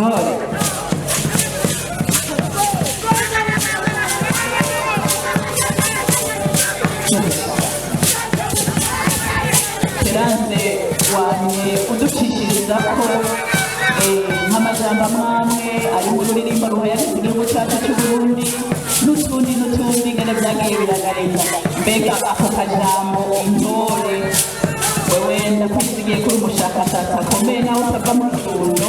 intore Terance wanye uducishiriza ko nk'amajambo amwe ari mu ruririmbo ruhayagiza igihugu cyacu cy'Uburundi n'utundi ngene byagiye biragareza mbega ako kajambo intore wewe ndakwizigiye kuri umushakashatsi akomeye nawe utava mu kirundo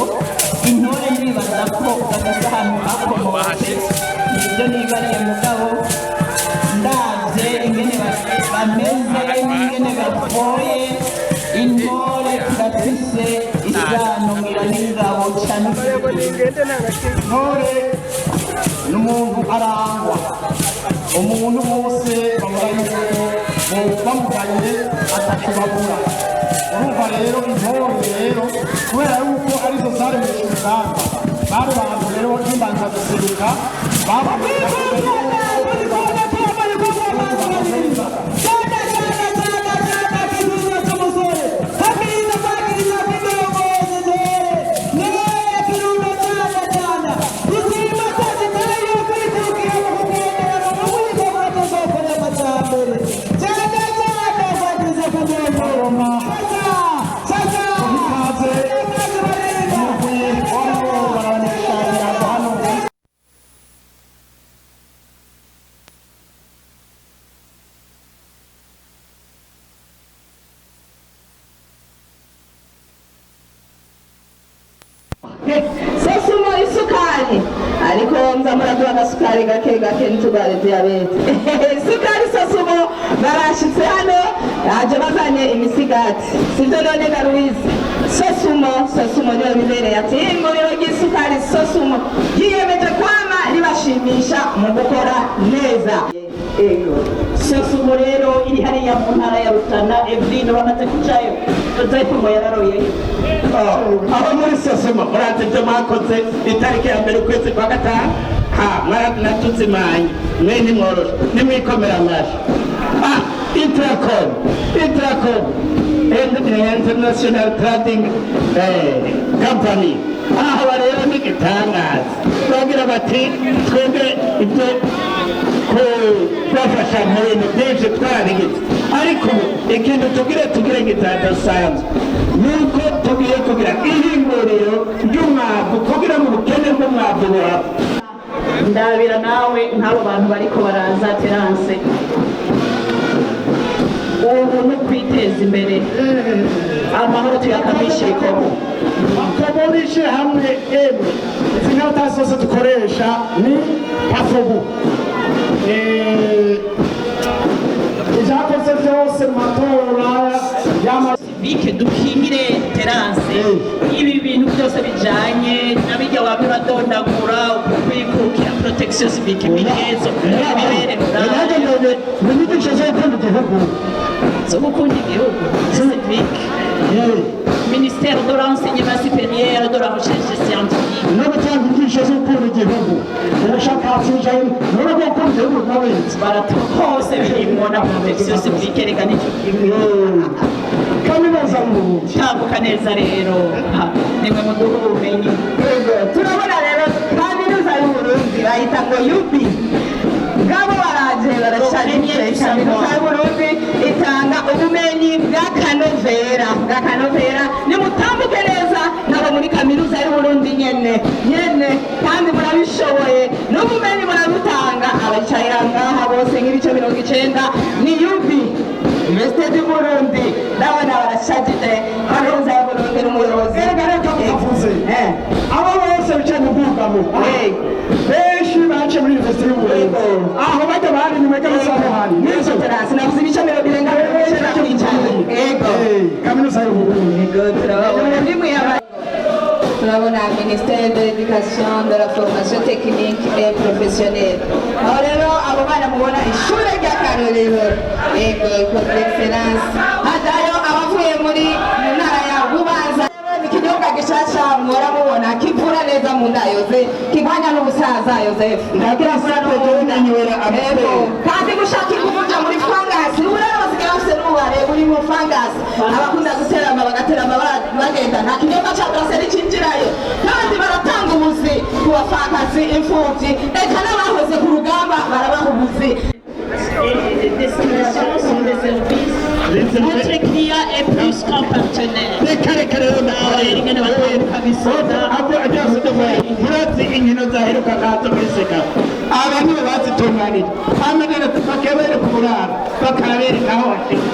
intore nibaza ko gafise ahantu hakomotse nibyo nibariye mugabo ndavye ingene bameze n'ingene bapfoye intore turafise isano ngira n'ingabo cane intore n'umuntu arangwa umuntu wose bamuganye atakibabura urumva rero intore rero kubera yuko arizo zari mu rugamba bari bantu rero n'imbanza guseruka Sosumo isukari ariko nzamuraduha agasukari gake ntitugare diyabete isukari sosumo barashitse hano aje bazanye imisigati sivyo none garuizi sosumo niyo bibereye ati inguriro ry'isukari sosumo yiyemeje kwama ribashimisha mu gukora neza sosumo rero iri hariya mu ntara ya Rutana Evelyn bamaze kujayo tuzayifungo yararoyeyo aho muri sosumo murazi ibyo mwakoze itariki ya mbere ukwezi kwa gatanu mwaratutse imanye mwe nimworoshe nimwikomera amashi Intracom International Trading Company aho rero n'igitangaza bagira bati twebwe ibyo kubafasha mu bintu byinshi twarabigize ariko ikintu tugire ngitadasanzwe nuko tugiye kugira ihinguriro ry'umwavu kugira mu bukene bw'umwavu buhava ndabira nawe nk'abo bantu bariko baraza Terance ubu no kwiteza imbere amahoro tuyakamisha ikomo akabonishe hamwe emwe izi nkota zose dukoresha ni pafobu ivyakoze vyose mu matora bike dukingire Terance ibi bintu byose bijanye nabijya wabi badondagura ukwikukira protection civique bihezo bibere n'inyigisho zo gukunda igihugu zo gukunda igihugu civique ministère de l'enseignement supérieur de la recherche scientifique no gutanga inyigisho zo gukunda igihugu ubushakashatsi bujanye no gukunda igihugu n'abenzi hose birimwo na protection civique reka nicyo kaminuza mu Burundi tambuka neza rero nimwe mu duha ubumenyi turabona rero kaminuza y'Uburundi bayita ngo yubi ngabo baraje barasharimye kaminuza y'Uburundi itanga ubumenyi bw'akanovera nimutambuke neza nabo muri kaminuza y'Uburundi nyene kandi murabishoboye n'ubumenyi murabutanga abicaye ngaha bose nk'ibice 90 ni yubi Université du Burundi ndabona barashajije kaminuza y'Uburundi n'umuyobozi abo bose bicaye mu bwugamo benshi bace muri Université y'Uburundi aho bajya bari nyuma y'amasaha hari nizo Terance navuze ibice 40 kaminuza y'Uburundi turabona ministère de l'éducation de la formation technique et professionnelle aho rero abo bana mubona ishure ry'akarorero école d'excellence hadayo abavuye muri ntara ya Bubanza ikinyobwa gishasha mwora mubona kivura neza mu nda yose kigwanya n'ubusaza Yozefu ndagira sura nywera ameko kandi gushaka kuvuga muri fangasi urero basigaye n'ubare muri mu fangasi abakunda guterama bagaterama bagenda nta kinyobwa cya brasserie cinjirayo kandi baratanga bapfakazi imfubyi reka n'abahoze ku rugamba barabaha ubuzi. Destinations sont des services. Votre client est plus qu'un partenaire. murazi inkino zaheruka kaza kwiseka abantu bazitunganije amanera bakebere ku burara bakabereka aho bashika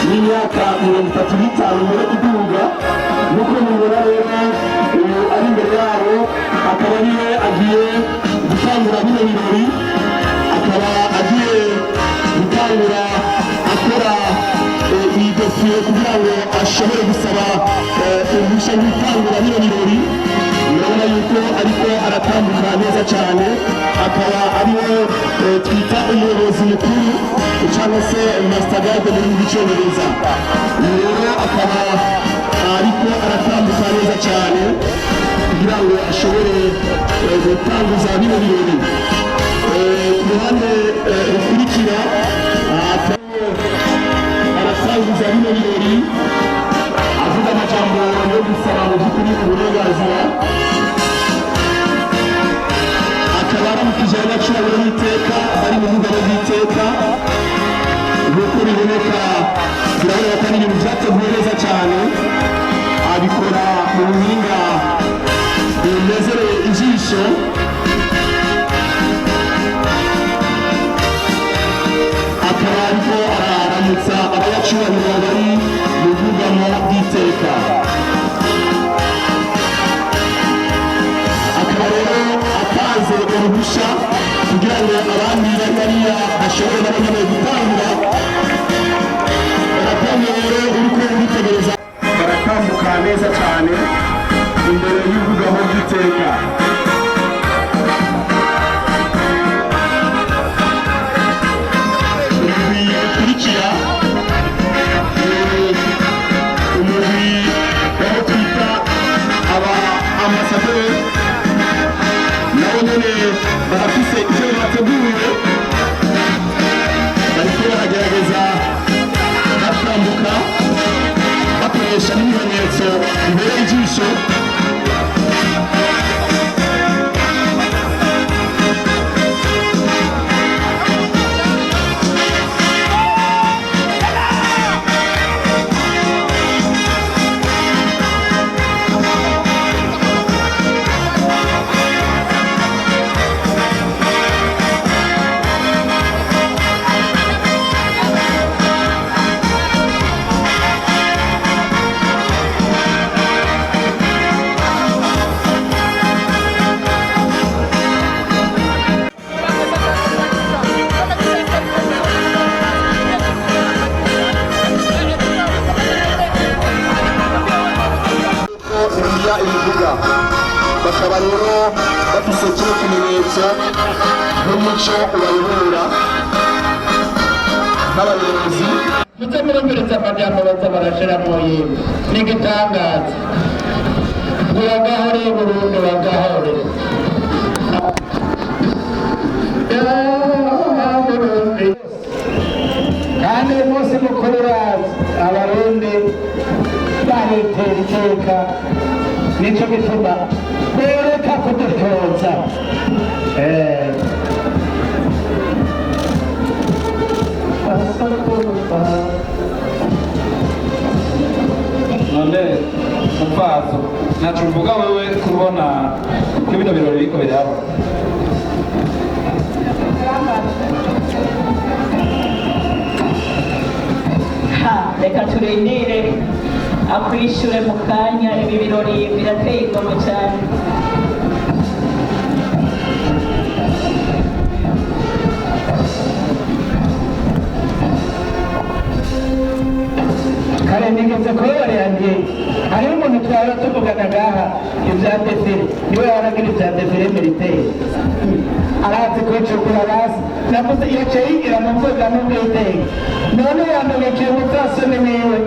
Imyaka 35 mbere kuduga nuko mubona rero ari imbere yabo akaba ariwe agiye gutangura bino birori akaba agiye gutangura akora iyi dosiye kugira ngo ashobore gusaba uruhushya rwo gutangura bino birori. Urabona yuko ariko aratambuka neza cyane akaba ariwe twita umuyobozi mukuru cyangwa se master guide mu Cyongereza. Rero akaba ariko aratambuka neza cyane kugira ngo ashobore gutanguza bino birori. Ku ruhande rukurikira aratanguza bino birori avuga amajambo yo gusaba mu by'ukuri uburenganzira akaba aramukije abanyacuraburo b'iteka bari mu mugabo bw'iteka nk'uko biboneka biraboneka ko ari ibintu byateguwe neza cyane abikora mu buhinga bunezereye ijisho akaba ariko araramutsa abanyacuraburo bari mu bwugamo bw'iteka akaba rero atanze uruhushya kugira ngo abandi bari hariya bashobore nabo nyine gutangura baratambuka rero uriko uritegereza baratambuka neza cyane imbere y'ubwugamo bw'iteka bikurikira umugwi w'aho twita aba ambasaderi nabo nyine barafise ibyo bateguye bariko baragerageza batambuka bakoresha n'ibimenyetso bibereye ijisho bakaba rero bafise kino kimenyetso n'umuco ubayobora n'abayobozi muze murumviriza amajambo baza barashiramo yemwe n'igitangaza ngo bagahore Burundi bagahore kandi uyu munsi mukuru urazi abarundi baritera iteka nicyo gituma bereka kudutoza none mupfazo ntacu mvuga wewe kubona ko bino birori biriko biraba reka turindire akwishyure mu kanya ibi birori birateye ingoma cyane. kare nigeze kubereye hariho umuntu twaba tuvuga tuvugana ngaha ibya defile niwe waragira ibya defile militaire arazi kwicukura hasi navuze yaciye yigira mu bwogamo bw'iteka none yandogekiye umupfasoni wiwe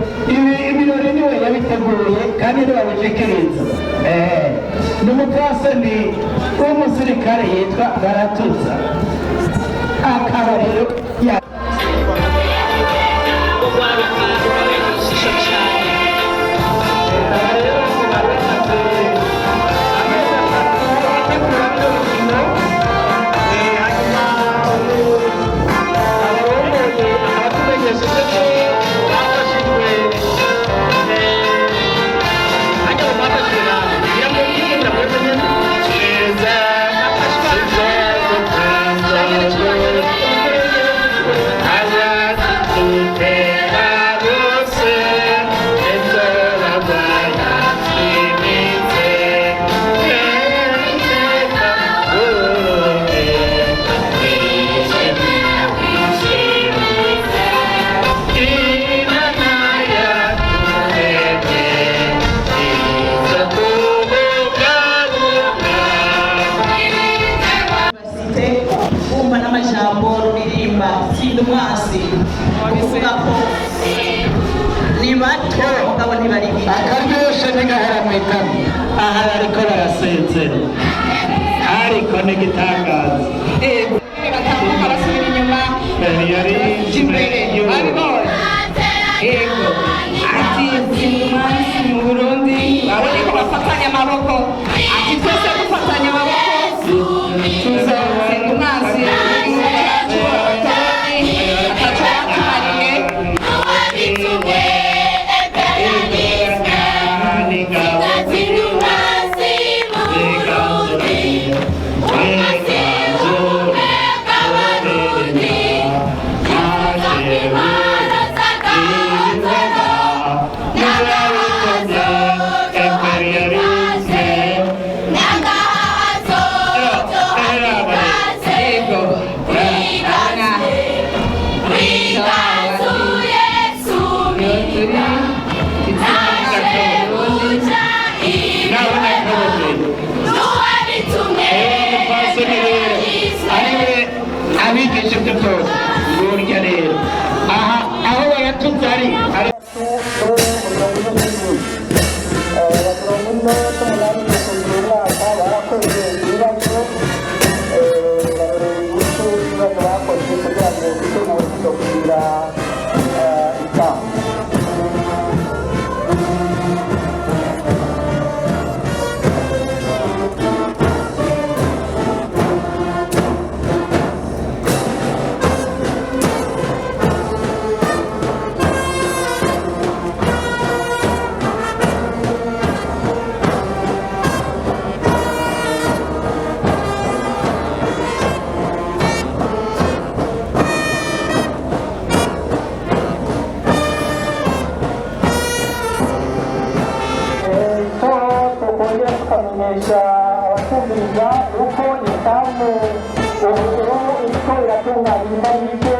ibirori niwe yabiteguye kandi niwe wabishikiriza ni umupfasoni w'umusirikare yitwa Baratuza akaba rero akaryoshe ntigahera mu itama aha ariko barasezera ariko n'igitangaza batamuka basubira inyuma yari imbere babibonye yego ati umunsi mu Burundi babonye ko bafatanya amaboko ati twese dufatanya amaboko tuzasenga umwanzi igihugu cyacu abatoroni ataco batumariye abigisha ibyo byose burya rero aha aho bayatuze ari abakumviriza uko itamu ubu iriko iratunganyiriza n'ibyo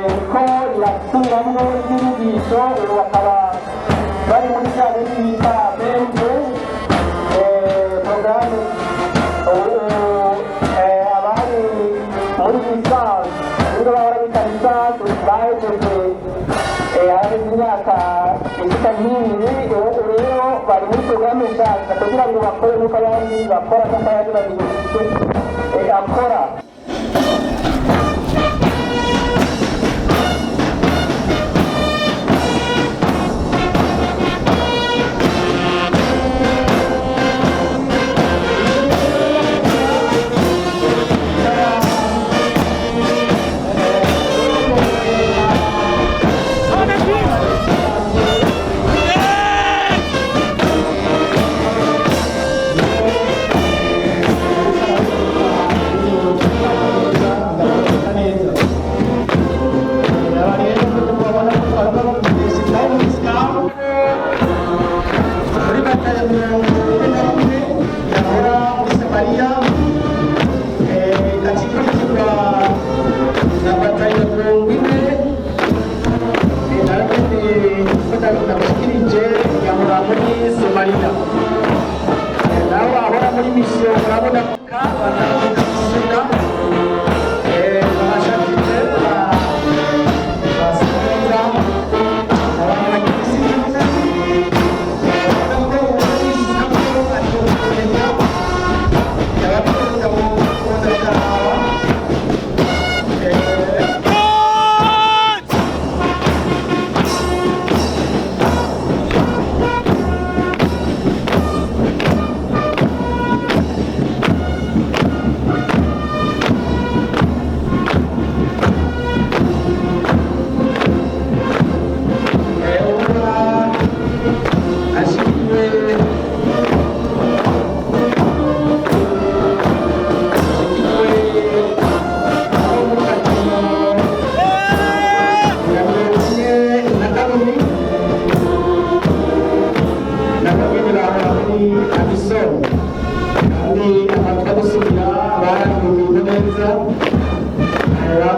iriko irasubiramwo n'inyigisho ubu bakaba bari muri cya bindi bita bembe porogaramu abari muri lisansi nibo bahora bita lisansi bahejeje haheze imyaka ishika nk'ibiri ubu rero bari muri porogaramu nshasha kugira ngo bakore nuko abandi bakora kandi abandi babifite akora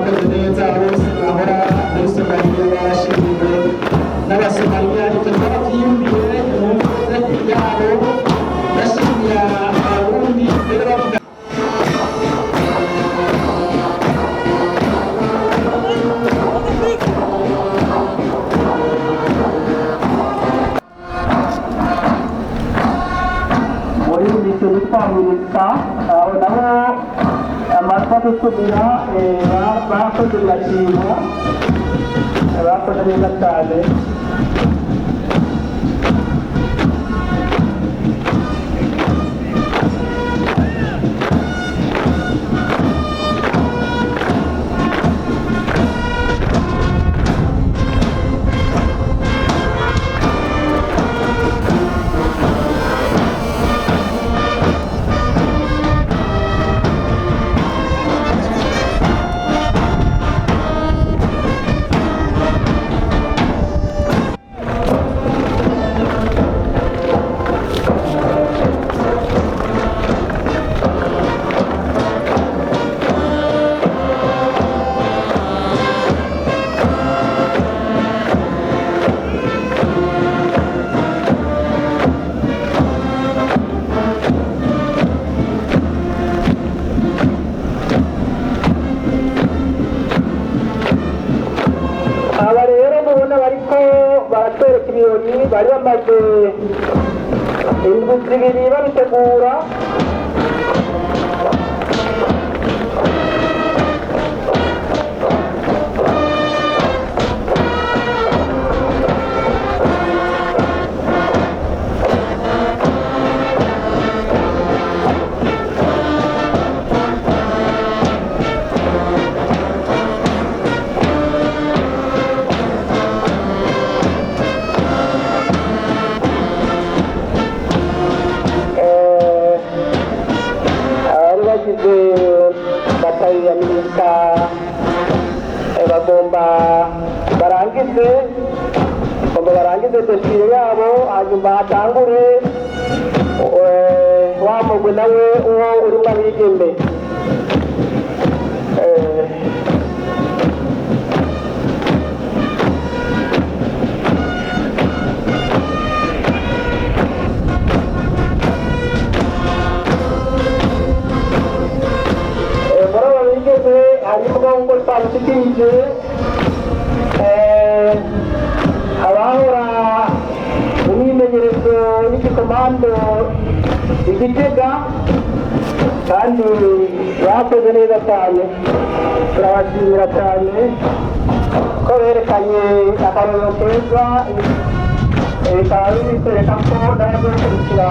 bakoze neza bose bahora muri somaliya barashimiwe n'abasomaliya icyo twarabyiyumviye mu nzego yabo bashimira abarundi rero bavuga muri bise bitwamurika aho nabo amatwa gusubira bakoze birashimwa bakoze neza cyane aba rero mubona bariko baratwereka ibirori bari bamaze indwi zibiri babitegura batayo ya Imyaka bagomba barangize desire yabo hanyuma hatangure wa mugwi nawe uwo urimo abigeme harimo ngo twabishikirije abahora mu myimenyerezo y'igikomando igitega kandi bakoze neza cyane turabashimira cyane ko berekanye akarorero keza bikaba bitwereka ko n'abazokurikira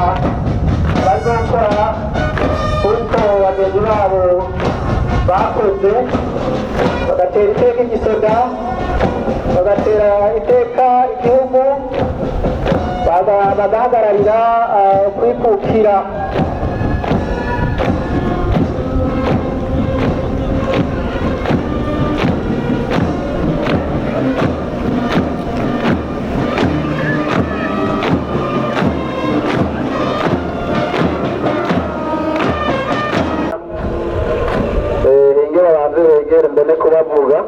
bazakora kuko bagenzi babo bakoze bagatera iteka igisoda bagatera iteka igihugu bagahagararira ukwikukira begere mbone kubavuga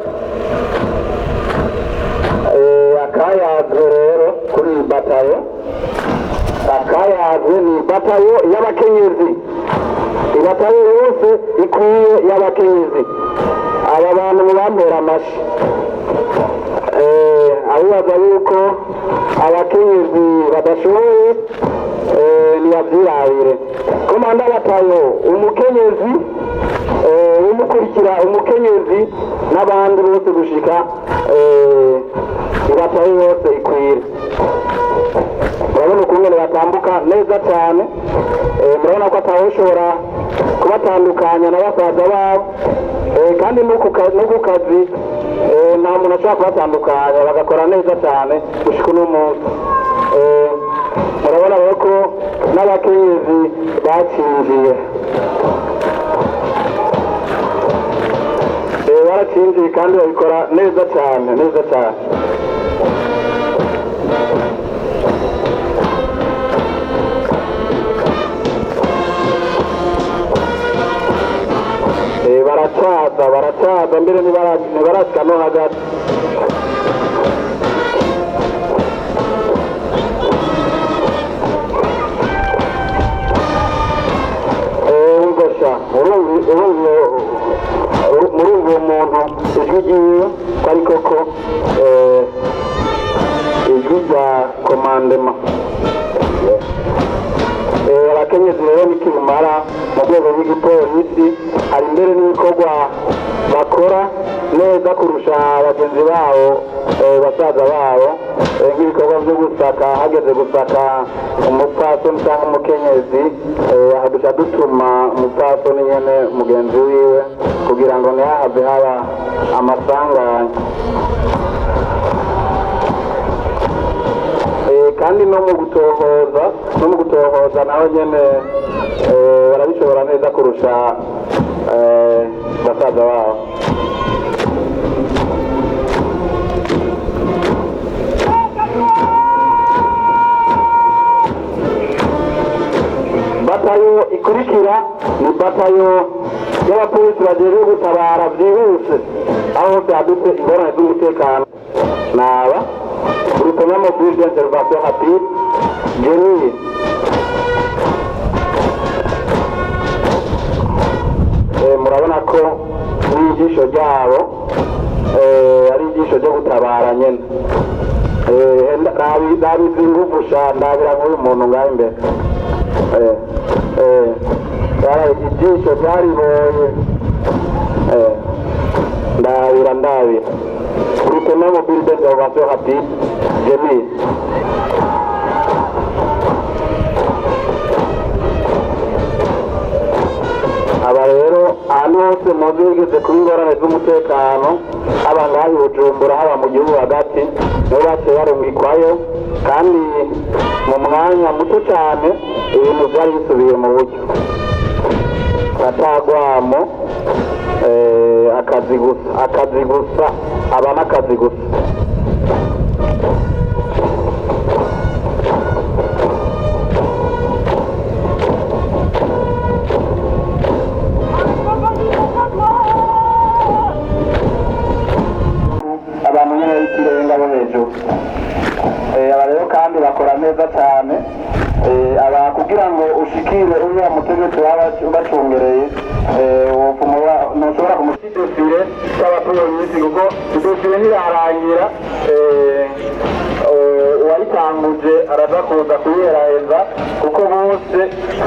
akayazwe rero kuri iyi batayo akayazwe ni batayo y'abakenyezi ibatayo yose ikwiye y'abakenyezi aba bantu mubampera amashi abibaza yuko abakenyezi badashoboye niyavyirabire komanda batayo umukenyezi umukurikira umukenyezi n'abandi bose gushika ibatayo yose ikwire murabona ukungene batambuka neza cyane murabona ko atawushobora kubatandukanya na basaza babo kandi no ku kazi nta muntu ashobora kubatandukanya bagakora neza cyane gushika uno munsi murabona rero ko n'abakenyezi bacinjiye baracinjiye kandi babikora neza cyane neza cyane baracaza mbere ntibarasika no hagati. Murumva umuntu ijwi ryiwe ari koko ijwi rya komandema. Abakenyezi rero n'ikirumara mu rwego rw'igipolisi hari imbere n'ibikorwa bakora neza kurusha bagenzi babo basaza babo nk'ibikorwa byo gusaka, hageze gusaka umupfasoni cyangwa umukenyezi duca dutuma umupfasoni nyene mugenzi wiwe kugira ngo ntihahave haba amasanganya. Kandi no mu gutohoza naho nyene barabishobora neza kurusha basaza babo. Batayo ikurikira ni batayo y'abapolisi bagiye gutabara byihuse aho byadutse ingorane z'umutekano. Naba Groupement mobile d'intervention rapide Guhimbaza. Murabona ko n'ijisho ryabo ari ijisho ryo gutabara nyene. Ndabizi ingufusha ndabira nk'uyu muntu ngaho imbere. Ijisho ryaribonye. Ndabira. Groupement mobile d'intervention rapide Guhimbaza. Aba rero ahantu hose muzi bigeze kuba ingorane z'umutekano, haba ngaho i Bujumbura, haba mu gihugu hagati, nibo baciye barungikwayo kandi mu mwanya muto cyane ibintu byari bisubiye mu buryo. Batagwamo akazi gusa aba n'akazi gusa. Abantu nyine b'ikirenga bo hejuru. Aba rero kandi bakora neza cyane. Aba kugira ngo ushikire uriya mutegetsi waba ubacungereye ntushobora kumushyidefire cy'abapolisi kuko idefire ntirarangira. Uwayitanguje araza kuza kuyiheraheza kuko bose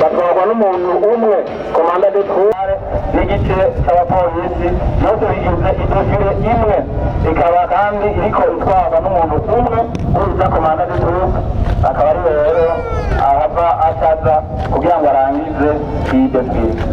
batwarwa n'umuntu umwe, komanda de troupe n'igice cy'abapolisi byose bigize idefire imwe, ikaba kandi iriko itwarwa n'umuntu umwe uza komanda de troupe, akaba ari rero ahava acaza kugira ngo arangize iyi defire.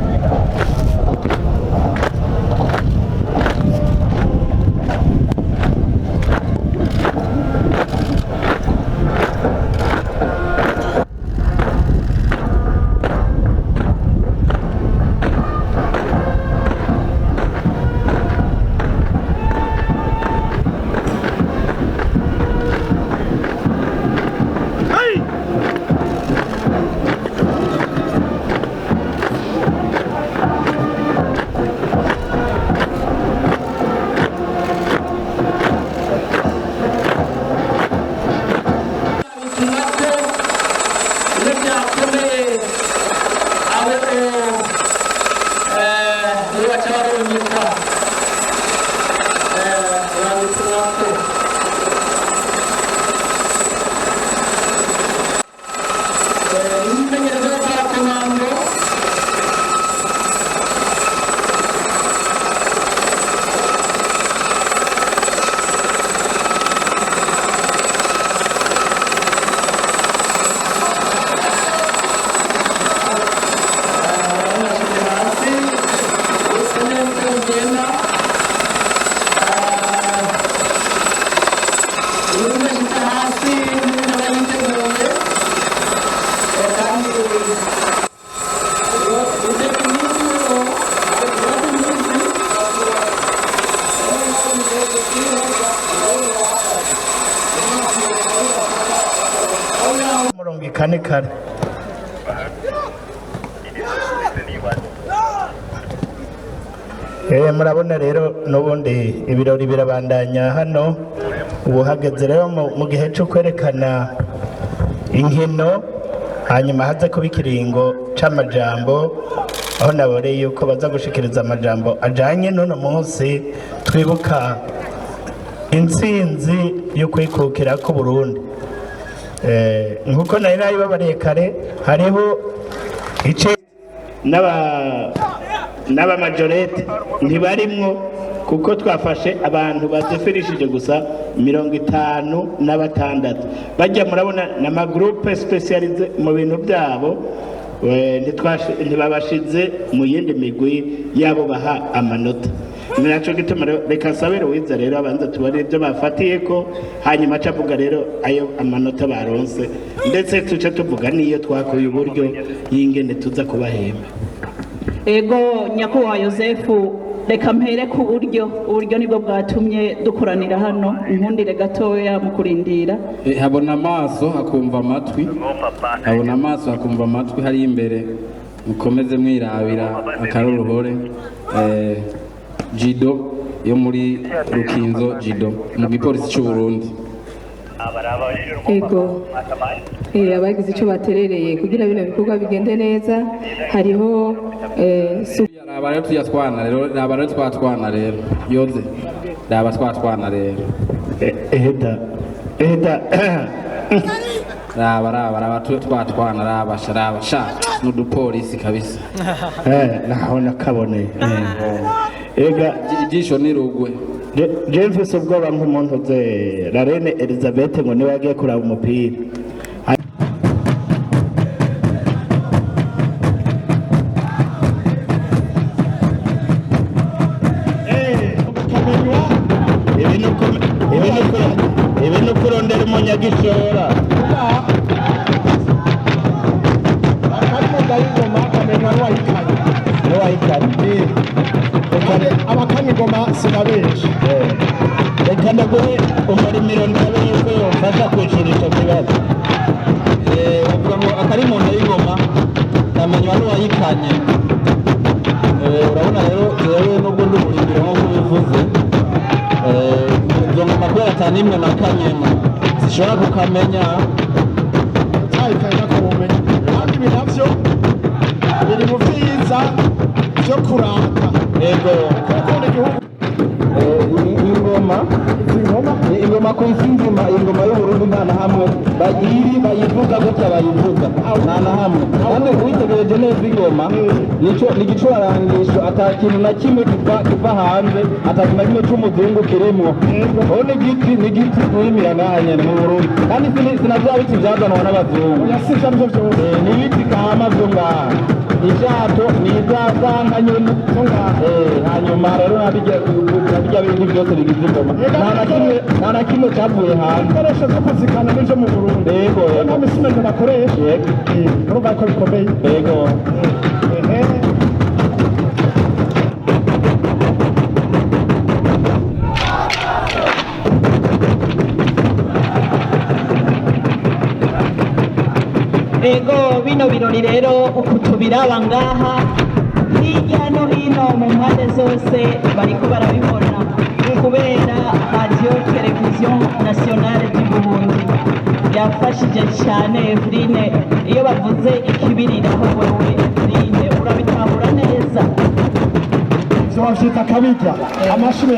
kane kare murabona rero n'ubundi ibirori birabandanya hano ubu hageze rero mu gihe cyo kwerekana inkino hanyuma haza kuba ikiringo c'amajambo aho naboreye yuko baza gushikiriza amajambo ajanye n'uno munsi twibuka intsinzi yo kwikukira ku Burundi. Nkuko nari nabibabariye kare hariho ice n'aba majorete ntibarimwo kuko twafashe abantu badefirishije gusa 56 bajya murabona n'amagroupe spécialisé mu bintu byabo ntibabashize mu yindi migwi yabo baha amanota. Ninacho gituma reka sabere wiza rero abanza tubare ibyo bafatiye ko hanyuma acavuga rero ayo amanota baronse ndetse tuce tuvuga niyo twakuye uburyo yingene tuza kubahemba. Ego nyakubahwa Yosefu reka mpere ku uburyo nibwo bwatumye dukoranira hano inkundire gatoya mu kurindira habona amaso hakumva amatwi habona amaso hakumva amatwi hari imbere mukomeze mwirabira akaruruhore Jido yo muri Rukinzo Jido mu gipolisi cy'u Burundi. Ego abagize icyo baterereye kugira bino bikorwa bigende neza hariho rero tuyatwana rero twatwana rero yoze raba twatwana rero eheda raba twatwana raba sha n'udupolisi kabisa naho nakabone ega ijisho nirugwe James ubwoba nk'umuntu ze la reine Elizabeth ngo niwe yagiye kuraba umupira ibintu kurondera umunyagishora abakanigoma sinabenshi reka ndaguhe umurimiro ndabe yuko yofasha kwishura ico kibazo bavuga ngo akari mu nda y'ingoma namenywa n'uwayikanye urabona rero jewe nubwo ndi umurimiro nk'uko bivuze izo ngoma kubera atanimwe nakanyemo zishobora kukamenya utayikaye nakumenya kandi ibi navyo biri mu vyiza vyo kurata ego gukunda igihugu ingoma ku isi nzima ingoma y'Uburundi nta na hamwe bayivuga gutya bayivuga nta na hamwe kandi witegereje neza ingoma ni igicurarangisho ata kintu na kimwe kiva hanze ata kintu na kimwe c'umuzungu kirimwo aho ni igiti turimira ngaha nyene mu Burundi kandi sina vya biti vyazanwa n'abazungu yasivye arivyo vyose ni ibiti kama vyo ngaha ijato ni izazanga nyene zo ngaha hanyuma rero nabirya bindi byose bigize ingoma nta na kimwe cyavuye hanze ibikoresho vyo kuzikana n'ivyo mu Burundi yego nta misimento bakoresha urumva ko bikomeye yego ego bino birori rero uku tubiraba ngaha hirya no hino mu mpande zose bariko barabibona kubera radio televiziyo nationale du Burundi yafashije cyane Evrine iyo bavuze ikibiriraho wewe Evrine urabitahura neza vyo bavyita kabirya amashuri